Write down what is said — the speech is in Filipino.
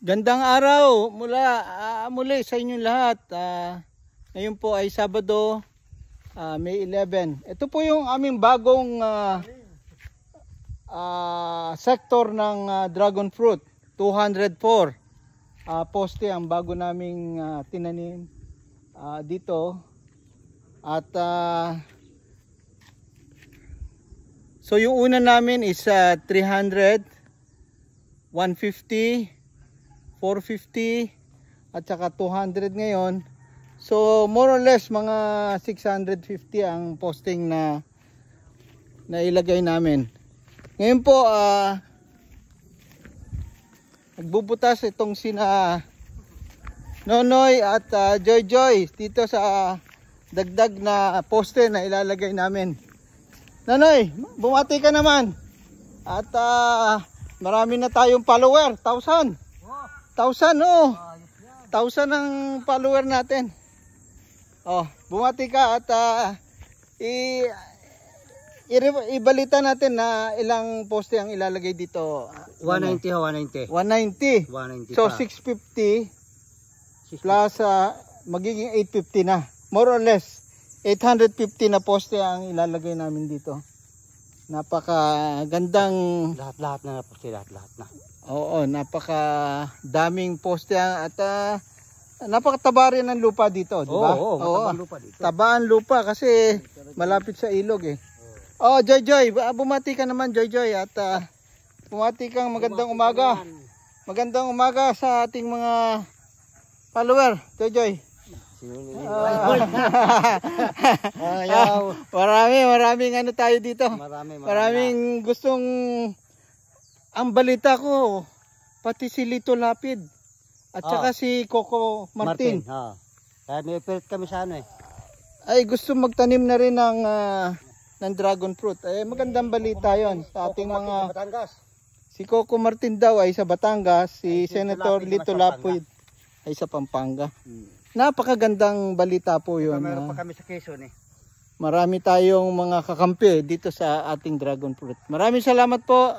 Gandang araw muli sa inyong lahat. Ngayon po ay Sabado, May 11. Ito po yung aming bagong sector ng dragon fruit. 204 poste ang bago naming tinanim dito. At so yung una namin is 300, 150, 450 at saka 200 ngayon. So more or less mga 650 ang posting na ilagay namin. Ngayon po nagbubutas itong sina Nonoy at Joy Joy dito sa dagdag na poste na ilalagay namin. Nonoy, bumati ka naman. At marami na tayong follower, 1,000. 1,000 oh. 1,000 ang follower natin. Oh, bumati ka at ibalita natin na ilang poste ang ilalagay dito. 190 ho, 190. 190. So 650 plus magiging 850 na. More or less 850 na poste ang ilalagay namin dito. Napakagandang Lahat-lahat na poste, lahat-lahat na. Oo, napaka daming poste at napakataba rin ng lupa dito, di ba? Oo, matabang lupa dito. Tabaan lupa kasi malapit sa ilog eh. Oh, Joy Joy, bumati ka naman Joy Joy at bumati kang magandang umaga. Magandang umaga sa ating mga follower, Joy Joy. Maraming ano tayo dito. Maraming gustong. Ang balita ko, pati si Lito Lapid at saka si Coco Martin. Kaya may operate kami sa ano eh. Ay gusto magtanim na rin ng dragon fruit. Eh magandang balita 'yon sa ating mga Batangas. Si Coco Martin daw ay sa Batangas, si Senator Lito Lapid ay sa Pampanga. Napakagandang balita po 'yon. Meron pa kami sa Quezon eh. Marami tayong mga kakampi dito sa ating dragon fruit. Maraming salamat po.